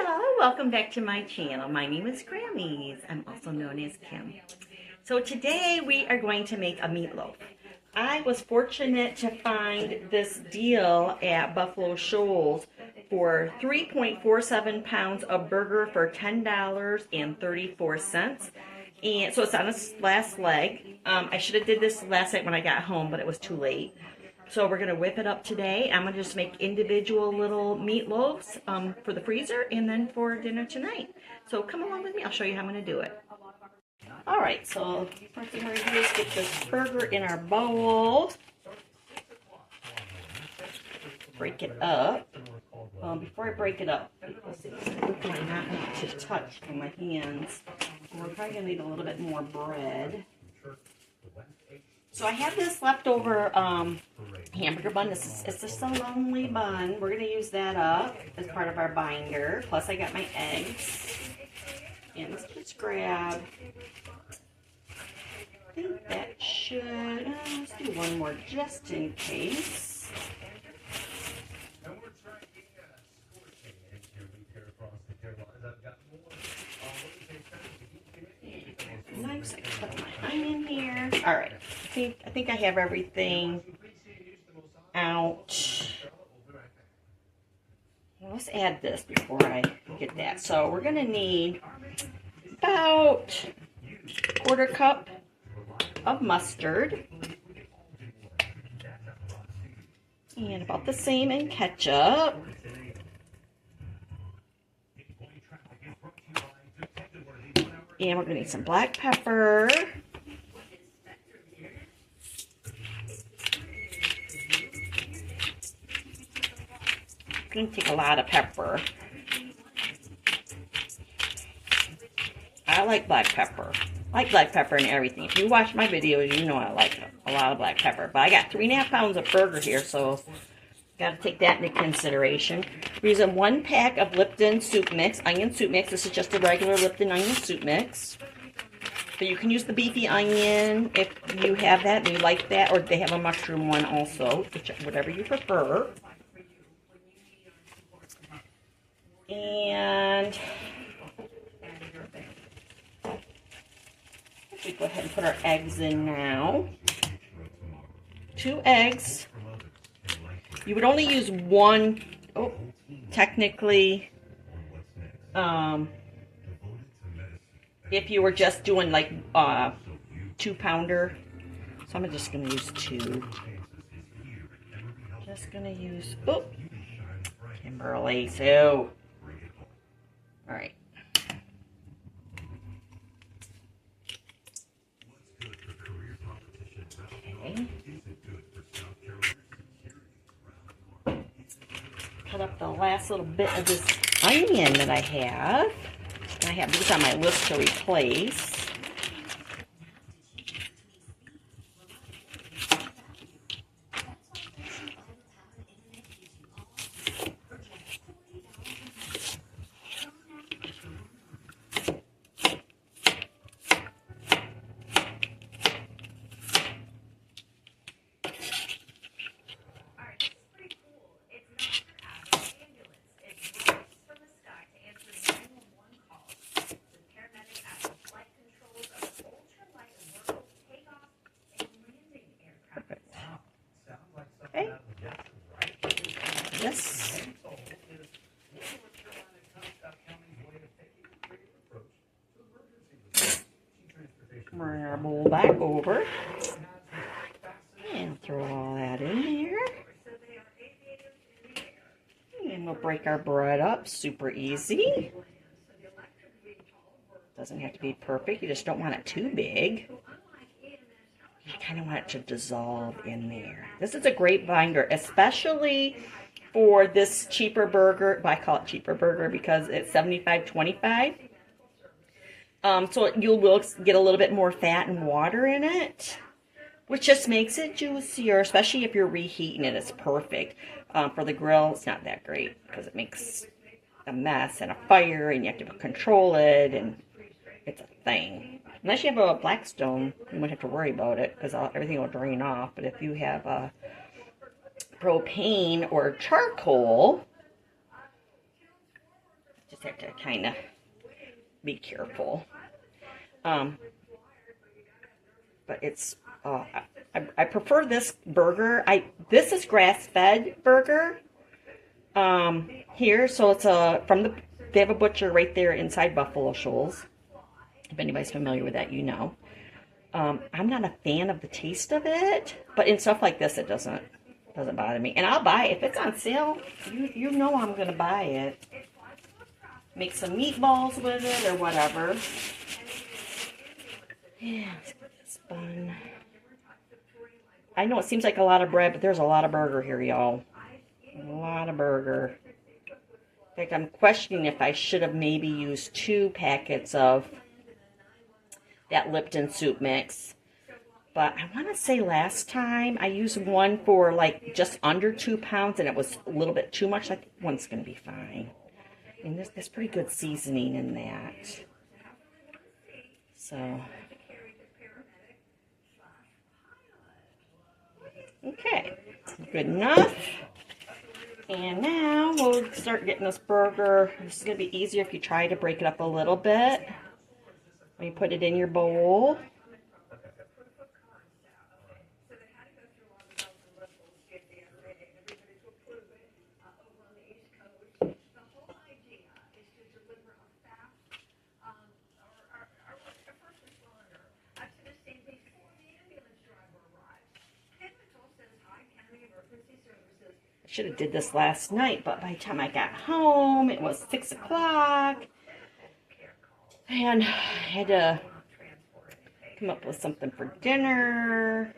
Hello, welcome back to my channel. My name is Grammys. I'm also known as Kim. So today we are going to make a meatloaf. I was fortunate to find this deal at Buffalo Shoals for 3.47 pounds of burger for $10.34. And so it's on its last leg. I should have did this last night when I got home, but it was too late. So we're going to whip it up today. I'm going to just make individual little meatloaves for the freezer and then for dinner tonight. So come along with me. I'll show you how I'm going to do it. All right, so first thing we're going to do is get this burger in our bowl. Break it up. Before I break it up, let's see, what do I not need to touch on my hands? We're probably going to need a little bit more bread. So I have this leftover hamburger bun. It's just a lonely bun. We're going to use that up as part of our binder. Plus I got my eggs. And let's just grab, I think that should, let's do one more just in case. Nice, I can put my onion here. All right, I think I have everything out. Well, let's add this before I get that. So we're gonna need about a quarter cup of mustard and about the same in ketchup. And we're going to need some black pepper. I'm going to take a lot of pepper. I like black pepper. I like black pepper and everything. If you watch my videos, you know I like a lot of black pepper. But I got 3.5 pounds of burger here, so got to take that into consideration. We're using 1 pack of Lipton soup mix, onion soup mix. This is just a regular Lipton onion soup mix. But you can use the beefy onion if you have that and you like that, or they have a mushroom one also, whatever you prefer. And we go ahead and put our eggs in now. 2 eggs. You would only use 1, technically, if you were just doing like 2-pounder. So I'm just going to use 2. Just going to use, Kimberly, so. All right. Okay. Cut up the last little bit of this onion that I have. And I have these on my list to replace. Okay. Yes. Bring our bowl back over. And throw all that in there. And we'll break our bread up. Super easy. Doesn't have to be perfect. You just don't want it too big. You kind of want it to dissolve in there. This is a great binder, especially for this cheaper burger. I call it cheaper burger because it's $75.25. So you will get a little bit more fat and water in it, which just makes it juicier, especially if you're reheating it. It's perfect. For the grill, it's not that great because it makes a mess and a fire, and you have to control it, and it's a thing. Unless you have a Blackstone, you won't have to worry about it because everything will drain off. But if you have a propane or charcoal, Just have to kind of be careful. But it's, I prefer this burger. This is grass-fed burger here. So it's they have a butcher right there inside Buffalo Shoals. If anybody's familiar with that, you know. I'm not a fan of the taste of it, but in stuff like this, it doesn't bother me. And I'll buy it. If it's on sale, you know I'm going to buy it. Make some meatballs with it or whatever. Yeah, let's get this bun. I know it seems like a lot of bread, but there's a lot of burger here, y'all. A lot of burger. In fact, I'm questioning if I should have maybe used 2 packets of that Lipton soup mix. But I want to say last time I used one for like just under 2 pounds and it was a little bit too much. I think one's going to be fine. And there's pretty good seasoning in that. So, okay, good enough. And now we'll start getting this burger. This is going to be easier if you try to break it up a little bit. When you put it in your bowl. I should have did this last night, but by the time I got home, it was 6 o'clock. And I had to come up with something for dinner,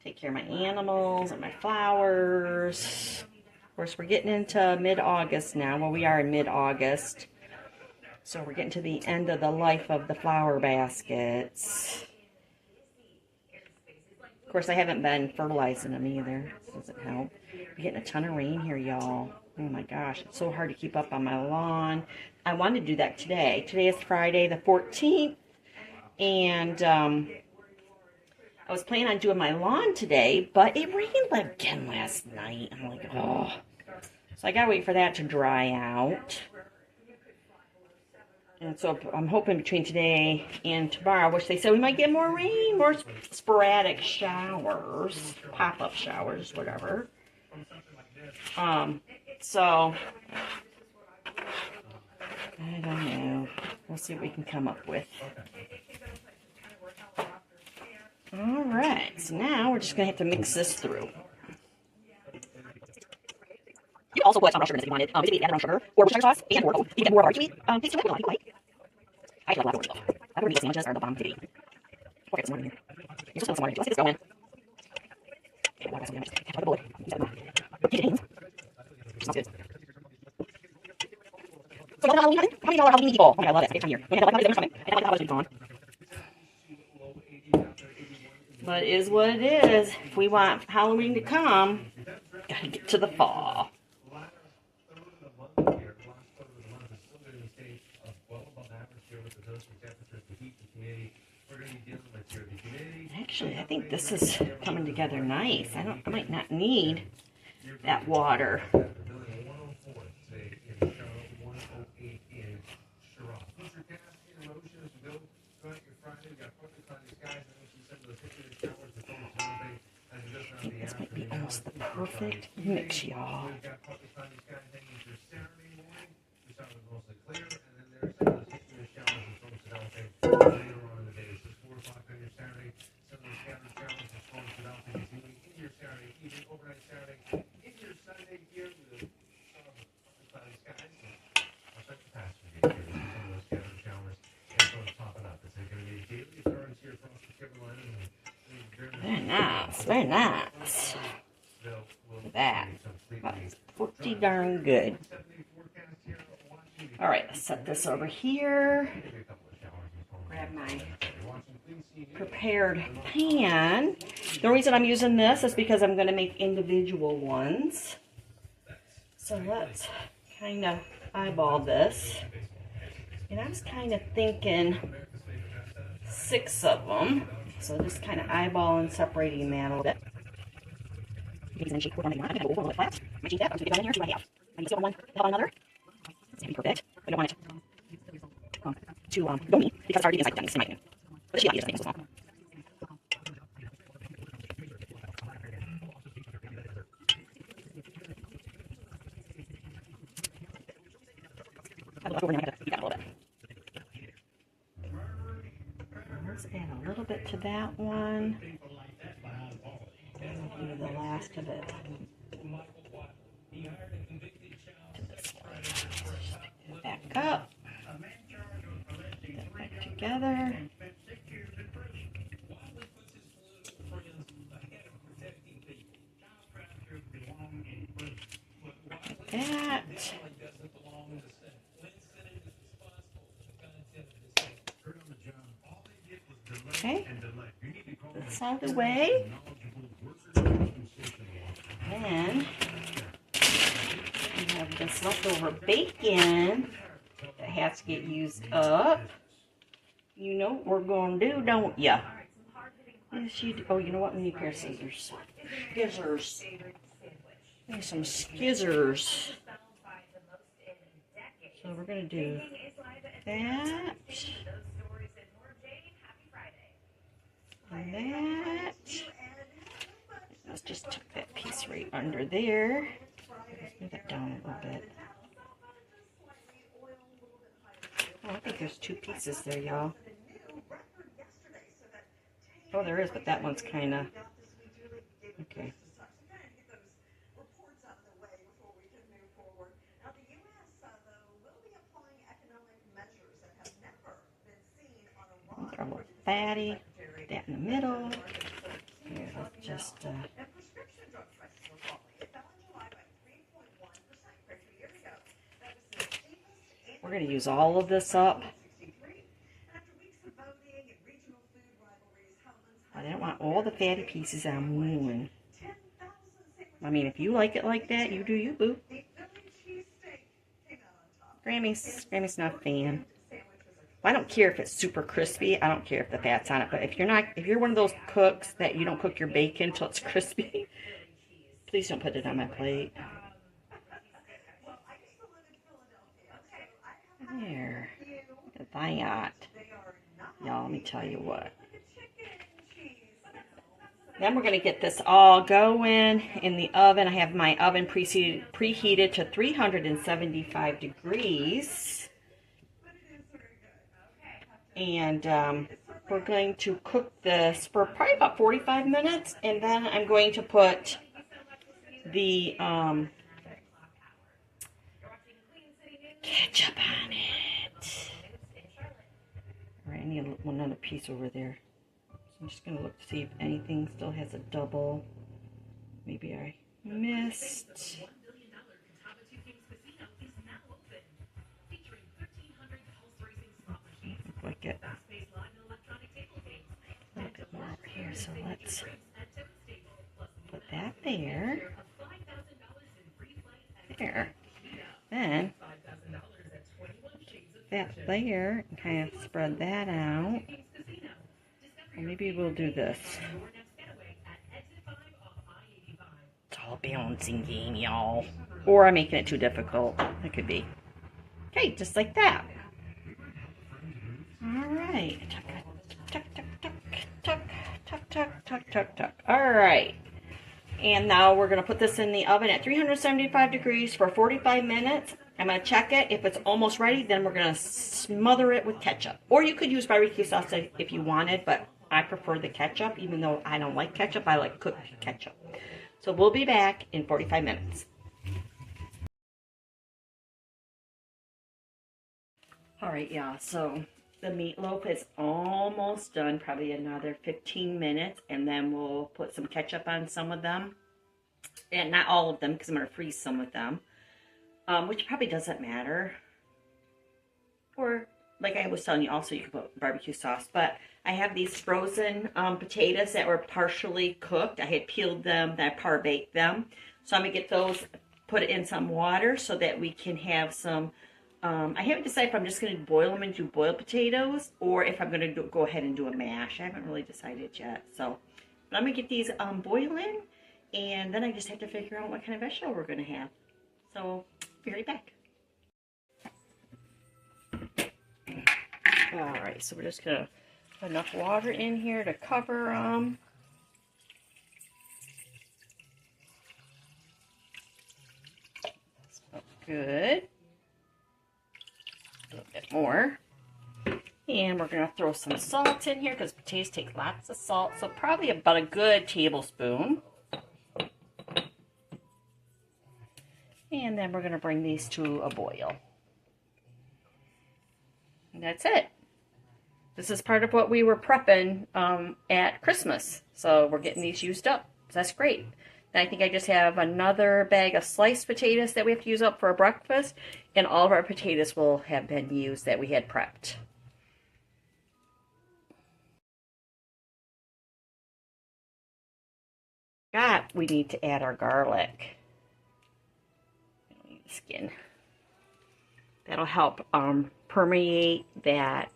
take care of my animals and my flowers. Of course, we're getting into mid-August now. Well, we are in mid-August. So we're getting to the end of the life of the flower baskets. Of course, I haven't been fertilizing them either. This doesn't help. We're getting a ton of rain here, y'all. Oh my gosh, it's so hard to keep up on my lawn. I wanted to do that today. Today is Friday the 14th. And I was planning on doing my lawn today, but it rained again last night. I'm like, oh. So I gotta wait for that to dry out. And so I'm hoping between today and tomorrow, which they said we might get more rain, more sporadic showers, pop-up showers, whatever. So, I don't know. We'll see what we can come up with. Alright, so now we're just going to have to mix this through. You also put some brown sugar in this if you wanted. Basically, add brown sugar, or Worcestershire sauce, and or you get more of our sweet. Tastes really good, like. I actually love leftover stuff. Leftover meat sandwiches are the bomb to be. Okay, some more in here. There's still some more in here. Let's get this going. Okay, I'll just have a bullet. Use that in my beans. Smells good. So, another Halloween oven? How many dollar Halloween meat bowl? Okay, I love it. It's time here. We had like holidays coming. I like the holidays gone. But it is what it is. If we want Halloween to come, gotta get to the fall. Actually, I think this is coming together nice. I might not need that water. I think this might be almost the perfect mix, y'all. Very nice, very nice. Look at that. That's pretty darn good. Alright, let's set this over here. Grab my prepared pan. The reason I'm using this is because I'm going to make individual ones. So let's kind of eyeball this. And I was kind of thinking 6 of them. So just kind of eyeball and separating that a little bit. You can shape one. I'm going to go a little bit flat. I might change that. I'm going to get down in here and see what I have. I need to see one, help on another. That's going to be perfect. We don't want it to go meat because it's already inside the gummies, in my opinion. But the shiitake is so small. I love over now. I have to eat that a little bit. Let's add a little bit to that one. And do the last of it to this one. Stick it back up. Put that back together. Like that. Okay, that's out of the way. Then we have this leftover bacon that has to get used up. You know what we're going to do, don't ya? Yes, you do. Oh, you know what? We need a pair of scissors. Skizzers. We need some skizzers. So we're going to do that. And that. Let's just tuck that piece right under there. Let's move that down a little bit. Oh, I think there's two pieces there, y'all. Oh, there is, but that one's kind of... Okay. They're a little fatty. Put that in the middle. Here, let's just... We're going to use all of this up. I didn't want all the fatty pieces on one. I mean, if you like it like that, you do you, boo. Grammy's not a fan. I don't care if it's super crispy. I don't care if the fat's on it. But if you're one of those cooks that you don't cook your bacon till it's crispy, please don't put it on my plate. There. Look at that. Y'all, let me tell you what. Then we're going to get this all going in the oven. I have my oven preheated to 375 degrees. And we're going to cook this for probably about 45 minutes. And then I'm going to put the ketchup on it. All right, I need another piece over there. I'm just going to look to see if anything still has a double. Maybe I missed. Look like it. A little bit more over here, so let's put that there. There. Then that there, and kind of spread that out. Or maybe we'll do this. It's all a balancing game, y'all. Or I'm making it too difficult. It could be. Okay, just like that. Alright. Tuck, tuck, tuck, tuck, tuck, tuck, tuck, tuck, tuck. Alright. And now we're going to put this in the oven at 375 degrees for 45 minutes. I'm going to check it. If it's almost ready, then we're going to smother it with ketchup. Or you could use barbecue sauce if you wanted, but I prefer the ketchup. Even though I don't like ketchup, I like cooked ketchup. So we'll be back in 45 minutes. Alright, y'all. So the meatloaf is almost done. Probably another 15 minutes. And then we'll put some ketchup on some of them. And not all of them, because I'm going to freeze some of them. Which probably doesn't matter. Or, like I was telling you, also you can put barbecue sauce. But I have these frozen potatoes that were partially cooked. I had peeled them, then I par-baked them. So I'm going to get those, put it in some water so that we can have some... I haven't decided if I'm just going to boil them into boiled potatoes or if I'm going to go ahead and do a mash. I haven't really decided yet. So, but I'm going to get these boiling, and then I just have to figure out what kind of vegetable we're going to have. So, be right back. Alright, so we're just going to put enough water in here to cover them. Good. A little bit more. And we're going to throw some salt in here because potatoes take lots of salt. So probably about a good tablespoon. And then we're going to bring these to a boil. And that's it. This is part of what we were prepping at Christmas. So we're getting these used up. That's great. And I think I just have another bag of sliced potatoes that we have to use up for our breakfast. And all of our potatoes will have been used that we had prepped. We need to add our garlic. We don't need the skin. That'll help permeate that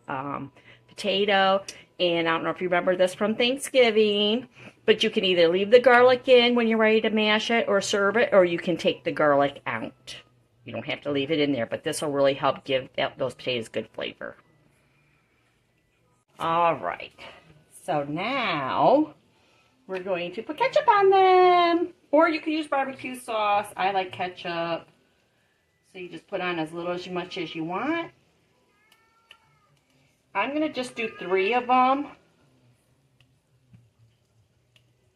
potato. And I don't know if you remember this from Thanksgiving, but you can either leave the garlic in when you're ready to mash it or serve it, or you can take the garlic out. You don't have to leave it in there, but this will really help give those potatoes good flavor. All right, so now we're going to put ketchup on them, or you can use barbecue sauce. I like ketchup, so you just put on as much as you want. I'm going to just do 3 of them,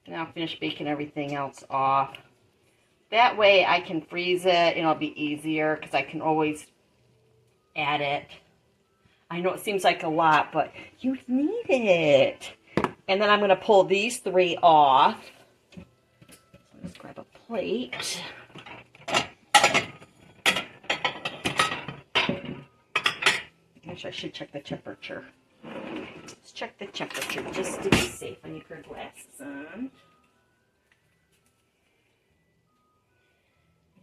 and I'll finish baking everything else off. That way I can freeze it, and it'll be easier because I can always add it. I know it seems like a lot, but you need it. And then I'm going to pull these 3 off. So let's grab a plate. Actually, I should check the temperature. Let's check the temperature just to be safe. I need her glasses on.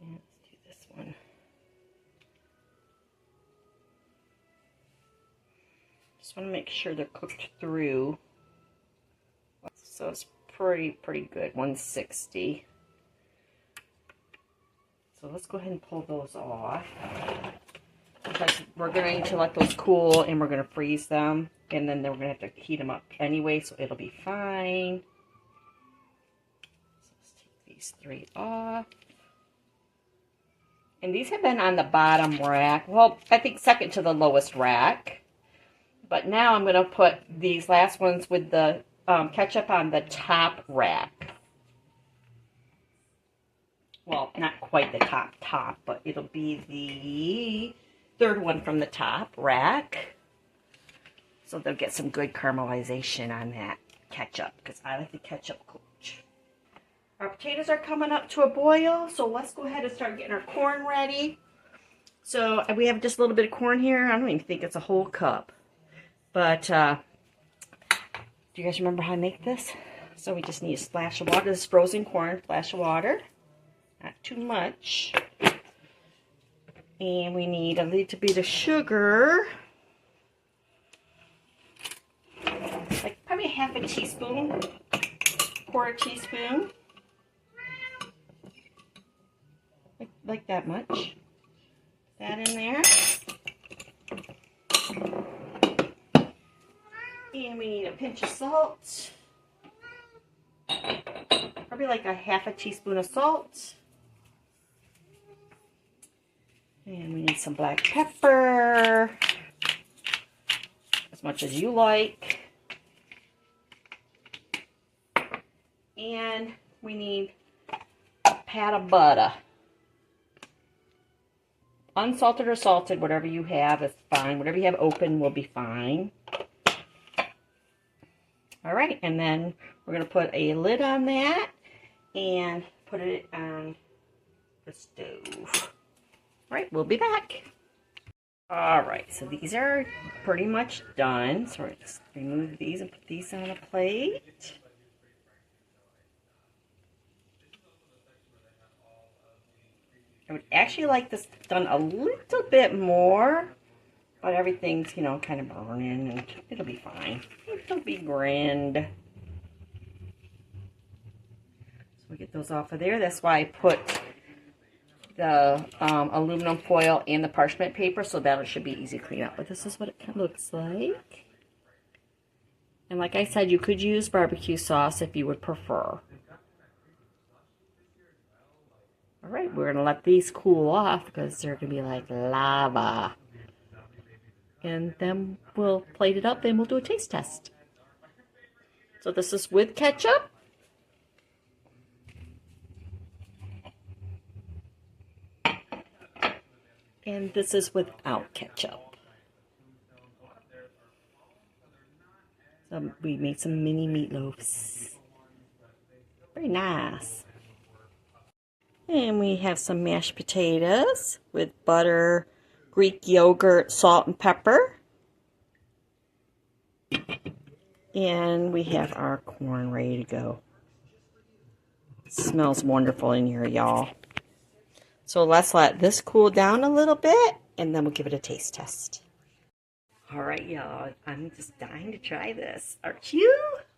And let's do this one. Just want to make sure they're cooked through. So it's pretty good, 160. So let's go ahead and pull those off. Because we're going to let those cool and we're going to freeze them. And then we're going to have to heat them up anyway, so it'll be fine. So let's take these 3 off. And these have been on the bottom rack. Well, I think second to the lowest rack. But now I'm going to put these last ones with the ketchup on the top rack. Well, not quite the top, but it'll be the 3rd one from the top rack. So they'll get some good caramelization on that ketchup, because I like the ketchup cooked. Our potatoes are coming up to a boil, so let's go ahead and start getting our corn ready. So we have just a little bit of corn here. I don't even think it's a whole cup. But do you guys remember how I make this? So we just need a splash of water. This is frozen corn, splash of water. Not too much. And we need a little bit of sugar. Like probably half a teaspoon, quarter teaspoon. Like that much. That in there. And we need a pinch of salt. Probably like a half a teaspoon of salt. And we need some black pepper. As much as you like. And we need a pat of butter. Unsalted or salted, whatever you have is fine. Whatever you have open will be fine. All right, and then we're going to put a lid on that and put it on the stove. All right, we'll be back. All right, so these are pretty much done. So we're just remove these and put these on a plate. I would actually like this done a little bit more, but everything's, you know, kind of burning, and it'll be fine. It'll be grand. So we get those off of there. That's why I put the aluminum foil and the parchment paper, so that should be easy to clean up. But this is what it kind of looks like. And like I said, you could use barbecue sauce if you would prefer. All right, we're going to let these cool off because they're going to be like lava. And then we'll plate it up and we'll do a taste test. So this is with ketchup. And this is without ketchup. So we made some mini meatloaves. Very nice. And we have some mashed potatoes with butter, Greek yogurt, salt, and pepper. And we have our corn ready to go. It smells wonderful in here, y'all. So let's let this cool down a little bit, and then we'll give it a taste test. All right, y'all. I'm just dying to try this. Aren't you?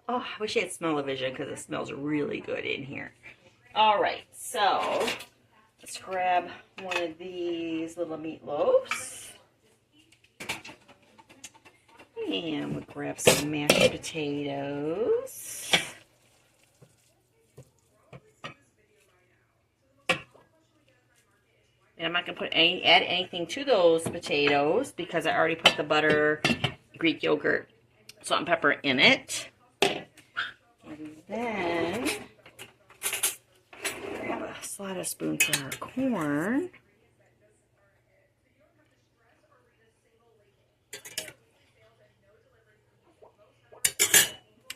Oh, I wish I had smell-o-vision because it smells really good in here. All right, so let's grab one of these little meatloaves. And we'll grab some mashed potatoes. And I'm not going to add anything to those potatoes because I already put the butter, Greek yogurt, salt and pepper in it. And then grab a slide of spoon for our corn.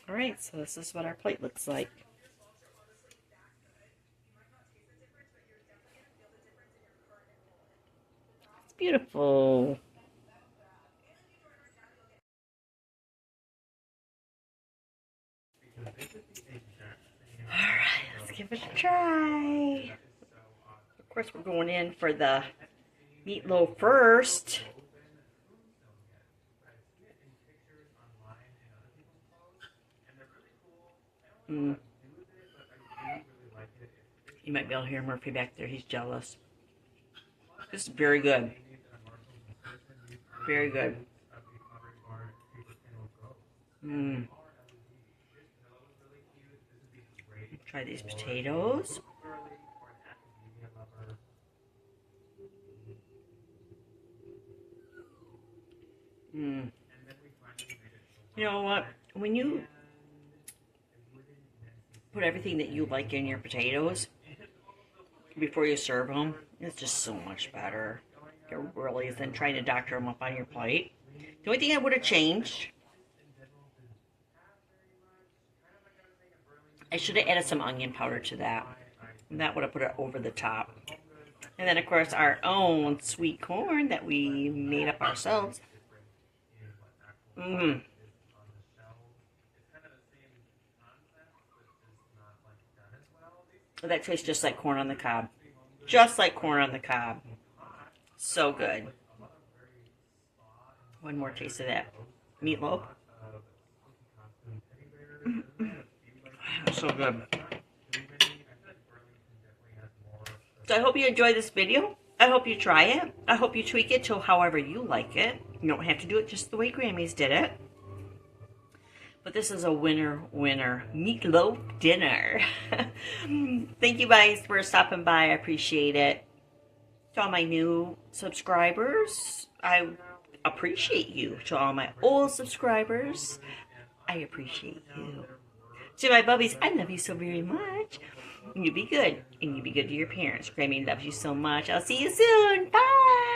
All right, so this is what our plate looks like. It's beautiful. All right, let's give it a try. Of course, we're going in for the meatloaf first. You might be able to hear Murphy back there. He's jealous. This is very good. Very good. Try these potatoes. You know what? When you put everything that you like in your potatoes before you serve them, it's just so much better. It really is than trying to doctor them up on your plate. The only thing I would have changed, I should have added some onion powder to that. And that would have put it over the top. And then, of course, our own sweet corn that we made up ourselves. That tastes just like corn on the cob. Just like corn on the cob. So good. One more taste of that meatloaf. So good. So I hope you enjoy this video. I hope you try it. I hope you tweak it to however you like it. You don't have to do it just the way Grammy's did it. But this is a winner meatloaf dinner. Thank you guys for stopping by. I appreciate it. To all my new subscribers, I appreciate you. To all my old subscribers, I appreciate you. To my bubbies, I love you so very much. You be good, and you be good to your parents. Grammy loves you so much. I'll see you soon. Bye.